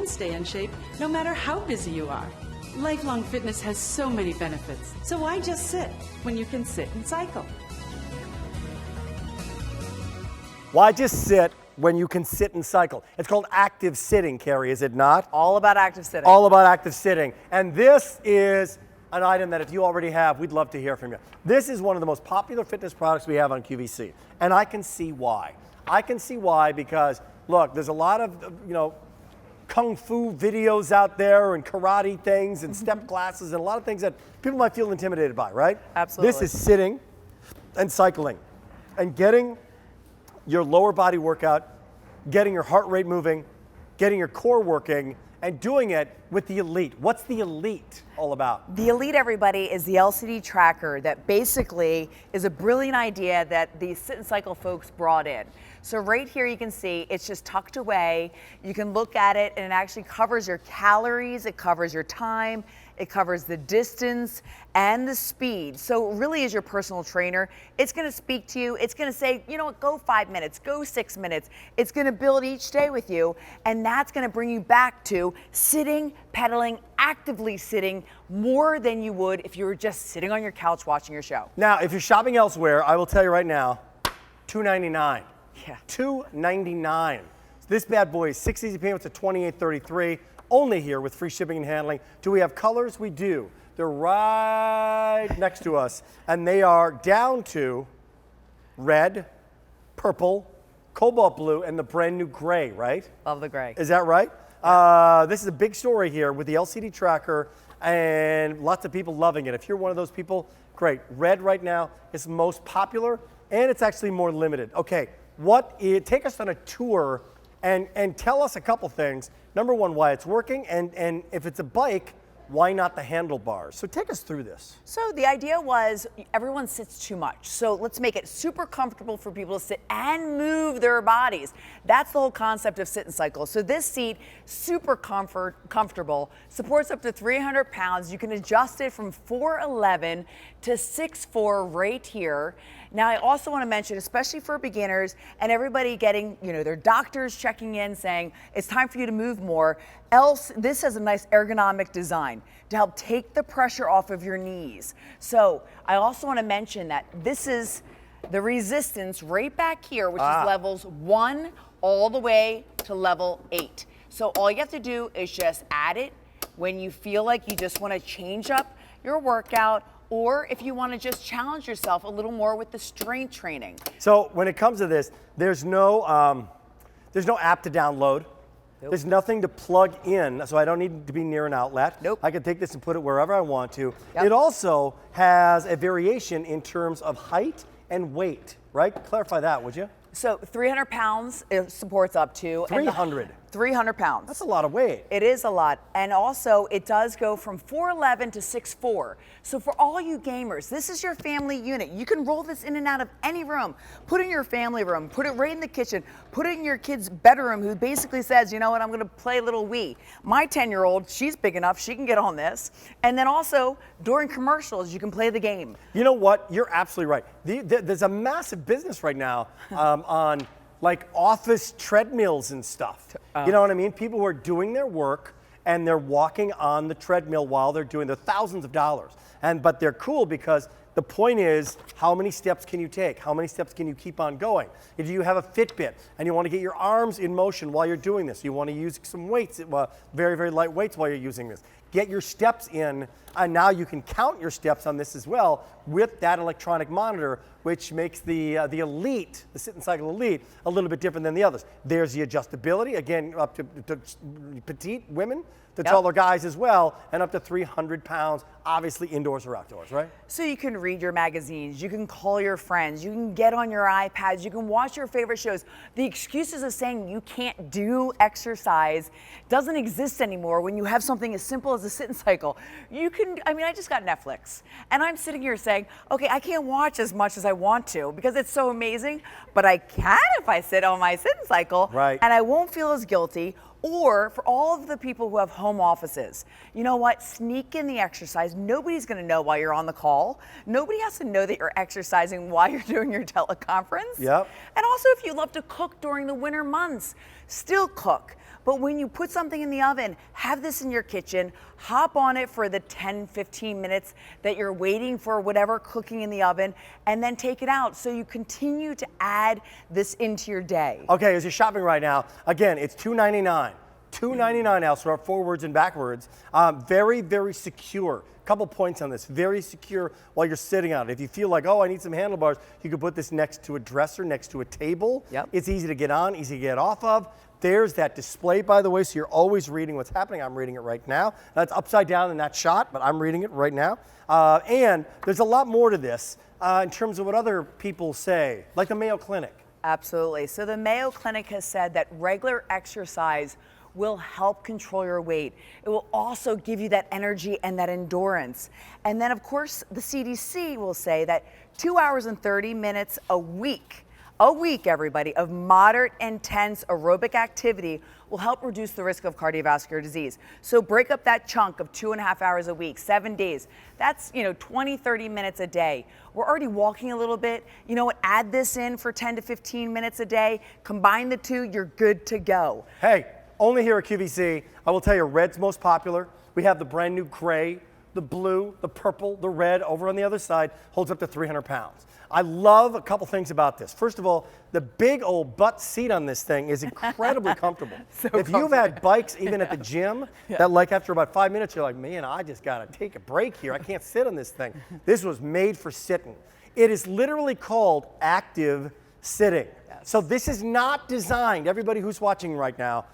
can stay in shape no matter how busy you are. Lifelong fitness has so many benefits. So why just sit when you can sit and cycle? Why just sit when you can sit and cycle? It's called active sitting, Carrie, is it not? All about active sitting. All about active sitting. And this is an item that if you already have, we'd love to hear from you. This is one of the most popular fitness products we have on QVC. And I can see why. I can see why because, look, there's a lot of, kung fu videos out there and karate things and step classes and a lot of things that people might feel intimidated by, right? Absolutely. This is sitting and cycling and getting your lower body workout, getting your heart rate moving, getting your core working, and doing it with the Elite. What's the Elite all about? The Elite, everybody, is the LCD tracker that basically is a brilliant idea that the sitNcycle folks brought in. So right here you can see it's just tucked away. You can look at it and it actually covers your calories, it covers your time, it covers the distance and the speed. So it really is your personal trainer. It's gonna speak to you. It's gonna say, you know what, go 5 minutes, go 6 minutes. It's gonna build each day with you, and that's gonna bring you back to sitting, pedaling, actively sitting more than you would if you were just sitting on your couch watching your show. Now, if you're shopping elsewhere, I will tell you right now, $2.99. Yeah. $2.99. This bad boy is 6 easy payments at $28.33. Only here with free shipping and handling. Do we have colors? We do. They're right next to us, and they are down to red, purple, cobalt blue, and the brand new gray, right? Love the gray. Is that right? This is a big story here with the LCD tracker, and lots of people loving it. If you're one of those people, great. Red right now is most popular, and it's actually more limited. Okay, take us on a tour and tell us a couple things. Number one, why it's working, and if it's a bike, why not the handlebars? So take us through this. So the idea was everyone sits too much. So let's make it super comfortable for people to sit and move their bodies. That's the whole concept of sitNcycle. So this seat, super comfortable, supports up to 300 pounds. You can adjust it from 4'11" to 6'4" right here. Now, I also want to mention, especially for beginners and everybody getting, their doctors checking in saying it's time for you to move more. This has a nice ergonomic design to help take the pressure off of your knees. So I also want to mention that this is the resistance right back here, which is levels 1 all the way to level 8. So all you have to do is just add it when you feel like you just want to change up your workout, or if you want to just challenge yourself a little more with the strength training. So when it comes to this, there's no app to download. Nope. There's nothing to plug in, so I don't need to be near an outlet. Nope. I can take this and put it wherever I want to. Yep. It also has a variation in terms of height and weight, right? Clarify that, would you? So 300 pounds it supports up to. 300? 300 pounds. That's a lot of weight. It is a lot. And also it does go from 4'11" to 6'4". So for all you gamers, this is your family unit. You can roll this in and out of any room. Put it in your family room, put it right in the kitchen, put it in your kid's bedroom who basically says, you know what, I'm gonna play a little Wii. My 10-year-old, she's big enough, she can get on this. And then also during commercials, you can play the game. You know what, you're absolutely right. There's a massive business right now on like office treadmills and stuff. You know what I mean? People who are doing their work and they're walking on the treadmill while they're doing, they're thousands of dollars. But they're cool because the point is, how many steps can you take? How many steps can you keep on going? If you have a Fitbit and you want to get your arms in motion while you're doing this, you want to use some weights, very, very light weights while you're using this. Get your steps in, and now you can count your steps on this as well with that electronic monitor, which makes the Elite, the sitNcycle Elite, a little bit different than the others. There's the adjustability, again, up to petite women, to taller guys as well, and up to 300 pounds, obviously indoors or outdoors, right? So you can read your magazines, you can call your friends, you can get on your iPads, you can watch your favorite shows. The excuses of saying you can't do exercise doesn't exist anymore when you have something as simple as a sitNcycle. You can, I just got Netflix, and I'm sitting here saying, okay, I can't watch as much as I want to because it's so amazing, but I can if I sit on my sitNcycle, right, and I won't feel as guilty. Or for all of the people who have home offices, you know what? Sneak in the exercise. Nobody's going to know while you're on the call. Nobody has to know that you're exercising while you're doing your teleconference. Yep. And also, if you love to cook during the winter months, still cook. But when you put something in the oven, have this in your kitchen, hop on it for the 10, 15 minutes that you're waiting for whatever cooking in the oven, and then take it out. So you continue to add this into your day. Okay, as you're shopping right now, again, it's $2.99. $2.99 now, so forwards and backwards. Very, very secure. Couple points on this. Very secure while you're sitting on it. If you feel like, oh, I need some handlebars, you can put this next to a dresser, next to a table. Yep. It's easy to get on, easy to get off of. There's that display, by the way, so you're always reading what's happening. I'm reading it right now. That's upside down in that shot, but I'm reading it right now. And there's a lot more to this in terms of what other people say, like the Mayo Clinic. Absolutely. So the Mayo Clinic has said that regular exercise will help control your weight. It will also give you that energy and that endurance. And then, of course, the CDC will say that 2 hours and 30 minutes a week, everybody, of moderate, intense aerobic activity will help reduce the risk of cardiovascular disease. So break up that chunk of 2.5 hours a week, 7 days. That's, 20, 30 minutes a day. We're already walking a little bit. You know what? Add this in for 10 to 15 minutes a day. Combine the two, you're good to go. Hey, only here at QVC, I will tell you, red's most popular. We have the brand new gray, the blue, the purple, the red over on the other side, holds up to 300 pounds. I love a couple things about this. First of all, the big old butt seat on this thing is incredibly comfortable. If you've had bikes even at the gym, that like after about 5 minutes, you're like, man, I just gotta take a break here. I can't sit on this thing. This was made for sitting. It is literally called active sitting. Yes. So this is not designed, everybody who's watching right now,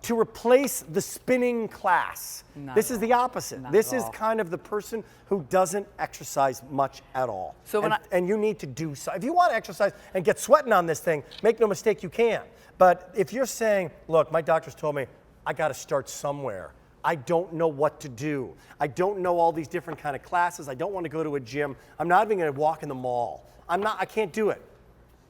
to replace the spinning class. This is the opposite. This is kind of the person who doesn't exercise much at all. So and you need to do so. If you want to exercise and get sweating on this thing, make no mistake, you can. But if you're saying, look, my doctor's told me I got to start somewhere. I don't know what to do. I don't know all these different kind of classes. I don't want to go to a gym. I'm not even going to walk in the mall. I can't do it.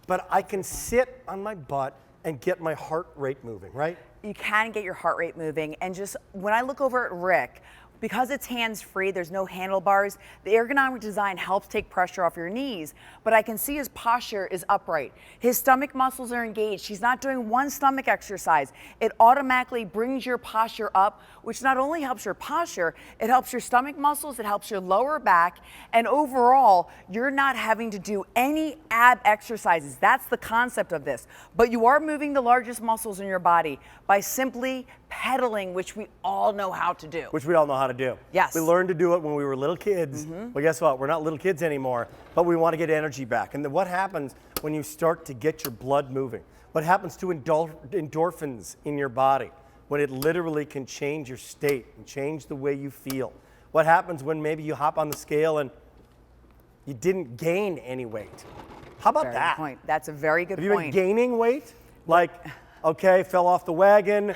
But I can sit on my butt and get my heart rate moving, right? You can get your heart rate moving. And just when I look over at Rick, because it's hands-free, there's no handlebars, the ergonomic design helps take pressure off your knees, but I can see his posture is upright. His stomach muscles are engaged. He's not doing one stomach exercise. It automatically brings your posture up, which not only helps your posture, it helps your stomach muscles, it helps your lower back, and overall, you're not having to do any ab exercises. That's the concept of this. But you are moving the largest muscles in your body by simply pedaling, which we all know how to do. Which we all know how to do. Yes. We learned to do it when we were little kids. Well, guess what? We're not little kids anymore, but we want to get energy back. And then what happens when you start to get your blood moving? What happens to endorphins in your body when it literally can change your state and change the way you feel? What happens when maybe you hop on the scale and you didn't gain any weight? How about that? Good point. That's a very good point. Have you been gaining weight? Like, okay, fell off the wagon,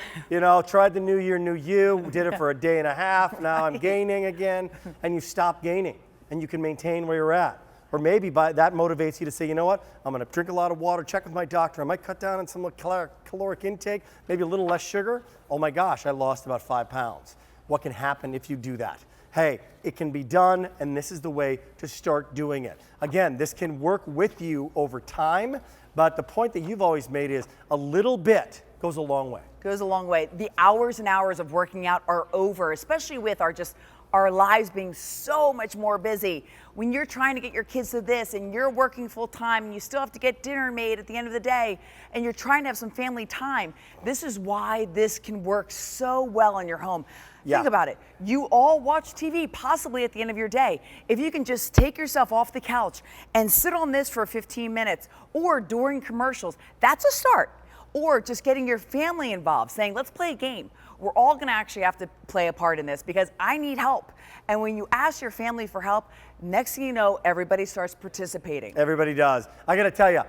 tried the new year, new you, did it for a day and a half, now I'm gaining again, and you stop gaining, and you can maintain where you're at. Or maybe that motivates you to say, you know what, I'm gonna drink a lot of water, check with my doctor, I might cut down on some caloric intake, maybe a little less sugar. Oh my gosh, I lost about 5 pounds. What can happen if you do that? Hey, it can be done, and this is the way to start doing it. Again, this can work with you over time, but the point that you've always made is a little bit goes a long way. Goes a long way. The hours and hours of working out are over, especially with our lives being so much more busy. When you're trying to get your kids to this and you're working full time and you still have to get dinner made at the end of the day and you're trying to have some family time, this is why this can work so well in your home. Yeah. Think about it. You all watch TV possibly at the end of your day. If you can just take yourself off the couch and sit on this for 15 minutes or during commercials, that's a start. Or just getting your family involved, saying, let's play a game. We're all gonna actually have to play a part in this because I need help. And when you ask your family for help, next thing you know, everybody starts participating. Everybody does. I gotta tell you,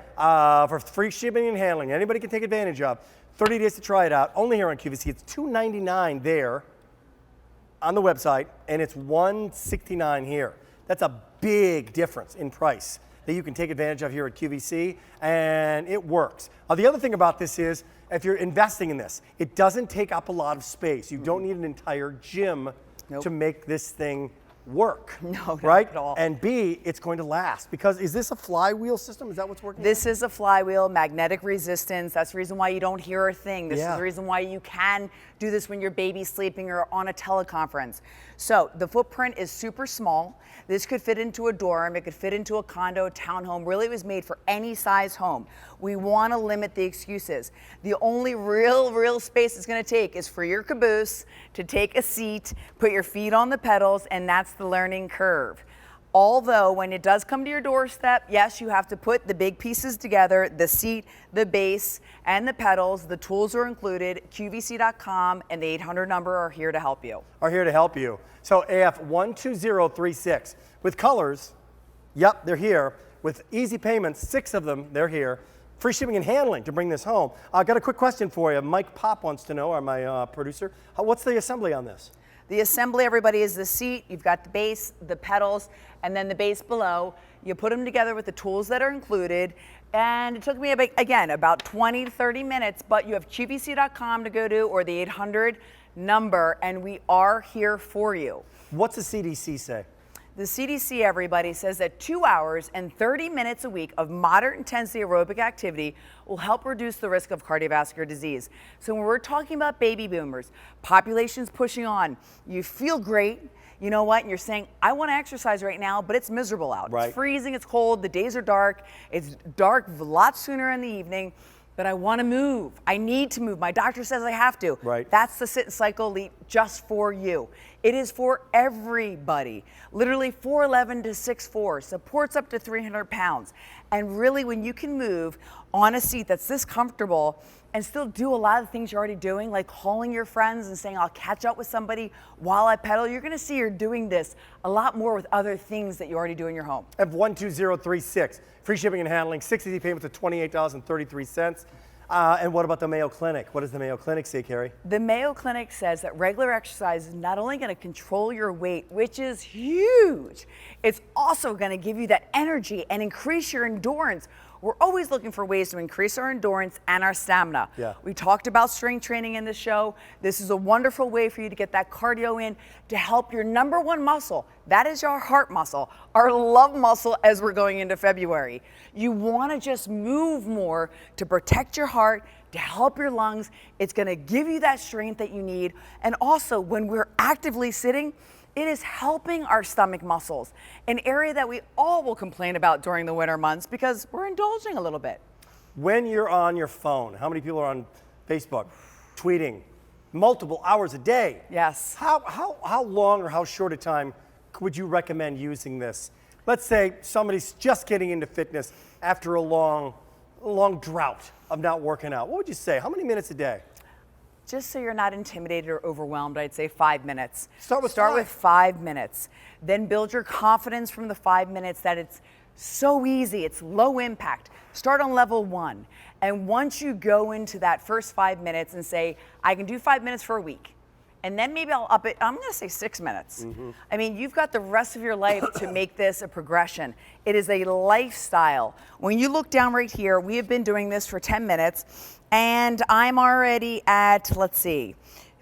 for free shipping and handling, anybody can take advantage of, 30 days to try it out, only here on QVC. It's $2.99 there on the website, and it's $169 here. That's a big difference in price. that you can take advantage of here at QVC, and it works. The other thing about this is, if you're investing in this, it doesn't take up a lot of space. You don't need an entire gym to make this thing work. No, right? not at all. And B, it's going to last. Because is this a flywheel system? Is that what's working? This is a flywheel, magnetic resistance. That's the reason why you don't hear a thing. This is the reason why you can do this when your baby's sleeping or on a teleconference. So the footprint is super small. This could fit into a dorm. It could fit into a condo, a townhome. Really, it was made for any size home. We want to limit the excuses. The only real space it's going to take is for your caboose to take a seat, put your feet on the pedals, and that's the learning curve. Although when it does come to your doorstep, yes, you have to put the big pieces together, the seat, the base, and the pedals. The tools are included. QVC.com and the 800 number are here to help you. Are here to help you. So AF12036 with colors, yep, they're here. With easy payments, 6 of them, they're here. Free shipping and handling to bring this home. I've got a quick question for you. Mike Pop wants to know, or my producer, what's the assembly on this? The assembly, everybody, is the seat. You've got the base, the pedals, and then the base below. You put them together with the tools that are included. And it took me, about 20 to 30 minutes, but you have QVC.com to go to or the 800 number, and we are here for you. What's the CDC say? The CDC, everybody, says that 2 hours and 30 minutes a week of moderate intensity aerobic activity will help reduce the risk of cardiovascular disease. So when we're talking about baby boomers, population's pushing on, you feel great, you know what, and you're saying, I want to exercise right now, but it's miserable out. Right. It's freezing, it's cold, the days are dark, it's dark a lot sooner in the evening, but I want to move. I need to move. My doctor says I have to. Right. That's the sitNcycle Elite just for you. It is for everybody. Literally 4'11" to 6'4", supports up to 300 pounds. And really, when you can move on a seat that's this comfortable and still do a lot of the things you're already doing, like calling your friends and saying, I'll catch up with somebody while I pedal, you're gonna see you're doing this a lot more with other things that you already do in your home. F12036, free shipping and handling, 6 easy payments of $28.33. And what about the Mayo Clinic? What does the Mayo Clinic say, Carrie? The Mayo Clinic says that regular exercise is not only going to control your weight, which is huge, it's also going to give you that energy and increase your endurance. We're always looking for ways to increase our endurance and our stamina. Yeah. We talked about strength training in the show. This is a wonderful way for you to get that cardio in to help your number one muscle. That is your heart muscle, our love muscle as we're going into February. You want to just move more to protect your heart, to help your lungs. It's going to give you that strength that you need. And also, when we're actively sitting, it is helping our stomach muscles, an area that we all will complain about during the winter months because we're indulging a little bit. When you're on your phone, how many people are on Facebook, tweeting, multiple hours a day? Yes. How long or how short a time would you recommend using this? Let's say somebody's just getting into fitness after a long drought of not working out. What would you say? How many minutes a day? Just so you're not intimidated or overwhelmed, I'd say 5 minutes. Start with 5 minutes. Then build your confidence from the 5 minutes that it's so easy, it's low impact. Start on level 1. And once you go into that first 5 minutes and say, I can do 5 minutes for a week, and then maybe I'll up it, I'm gonna say 6 minutes. I mean, you've got the rest of your life to make this a progression. It is a lifestyle. When you look down right here, we have been doing this for 10 minutes, and I'm already at, let's see,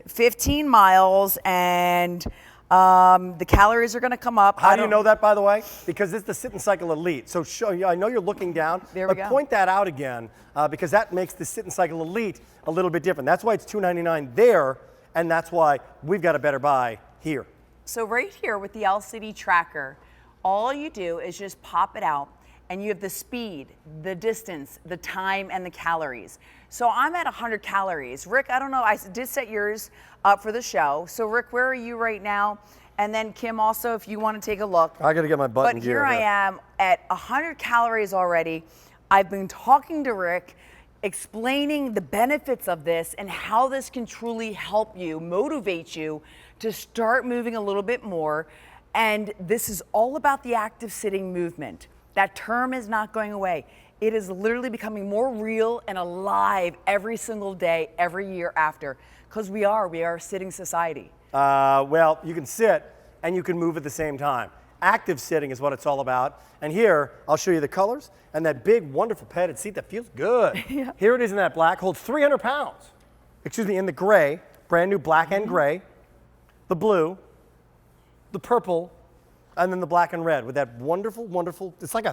15 miles, and the calories are gonna come up. How do you know that, by the way? Because it's the sitNcycle Elite. So I know you're looking down, but point that out again, because that makes the sitNcycle Elite a little bit different. That's why it's $299 there, and that's why we've got a better buy here. So right here with the LCD tracker, all you do is just pop it out, and you have the speed, the distance, the time, and the calories. So I'm at 100 calories. Rick, I don't know, I did set yours up for the show. So Rick, where are you right now? And then Kim also, if you want to take a look. I gotta get my button But gear. here I am at 100 calories already. I've been talking to Rick, explaining the benefits of this and how this can truly help you, motivate you to start moving a little bit more. And this is all about the active sitting movement. That term is not going away. It is literally becoming more real and alive every single day, every year after, because we are a sitting society. Well, you can sit and you can move at the same time. Active sitting is what it's all about. And here, I'll show you the colors and that big, wonderful padded seat that feels good. Yeah. Here it is in that black, holds 300 pounds. Excuse me, in the gray, brand new black and gray, the blue, the purple, and then the black and red with that wonderful, wonderful, it's like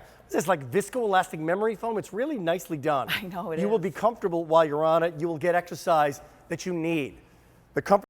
viscoelastic memory foam. It's really nicely done. I know it You will is. be comfortable while you're on it. You will get exercise that you need. The comfort